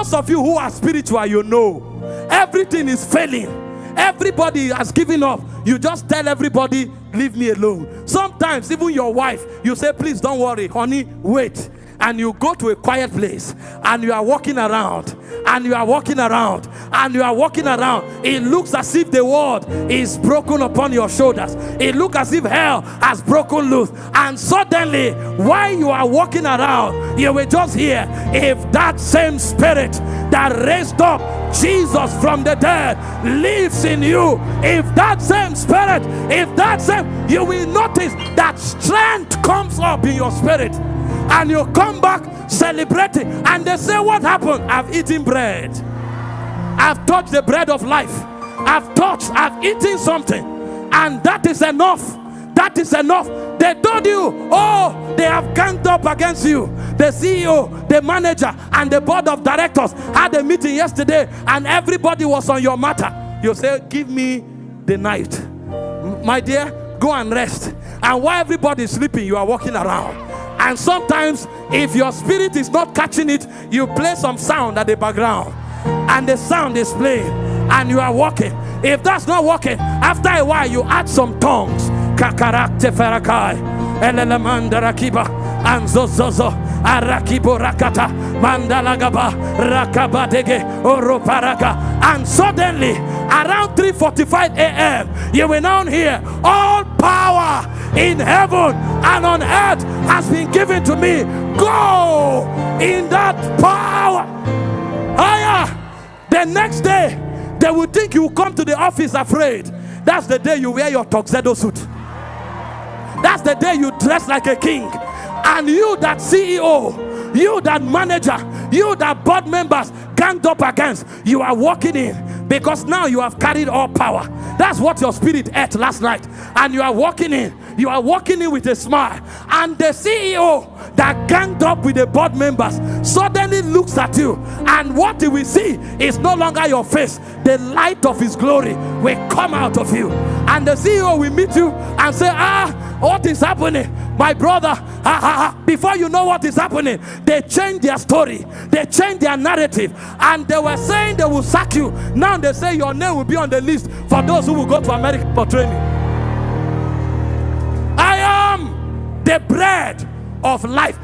those of you who are spiritual, you know, everything is failing. Everybody has given up. You just tell everybody, leave me alone. Sometimes even your wife, you say, please don't worry, honey, wait. And you go to a quiet place and you are walking around and you are walking around and you are walking around. It looks as if the world is broken upon your shoulders. It looks as if hell has broken loose. And suddenly, while you are walking around, you will just hear, if that same spirit that raised up Jesus from the dead lives in you, if that same spirit, you will notice that strength comes up in your spirit. And you come back celebrating, and they say, what happened? I've eaten bread. I've touched the bread of life. I've eaten something, and that is enough. That is enough. They told you, oh, they have ganged up against you. The CEO, the manager, and the board of directors had a meeting yesterday, and everybody was on your matter. You say, give me the night. My dear, go and rest. And while everybody is sleeping, you are walking around. And sometimes, if your spirit is not catching it, you play some sound at the background, and the sound is playing, and you are walking. If that's not working, after a while, you add some tongues. Kakarakte ferakai, elelemanda rakiba, anzozozo, arakibo rakata, mandalagaba, rakabadege, oroparaka. And suddenly, around 3:45 a.m., you will now hear, all power in heaven and on earth has been given to me. Go in that power. Higher. The next day, they will think you will come to the office afraid. That's the day you wear your tuxedo suit. That's the day you dress like a king. And you that CEO, you that manager, you that board members ganged up against, you are walking in, because now you have carried all power. That's what your spirit ate last night. And you are walking in. You are walking in with a smile. And the CEO that ganged up with the board members suddenly looks at you. And what he will see is no longer your face. The light of his glory will come out of you. And the CEO will meet you and say, what is happening? My brother, before you know what is happening, they changed their story. They changed their narrative. And they were saying they will sack you. Now they say your name will be on the list for those who will go to America for training. I am the bread of life.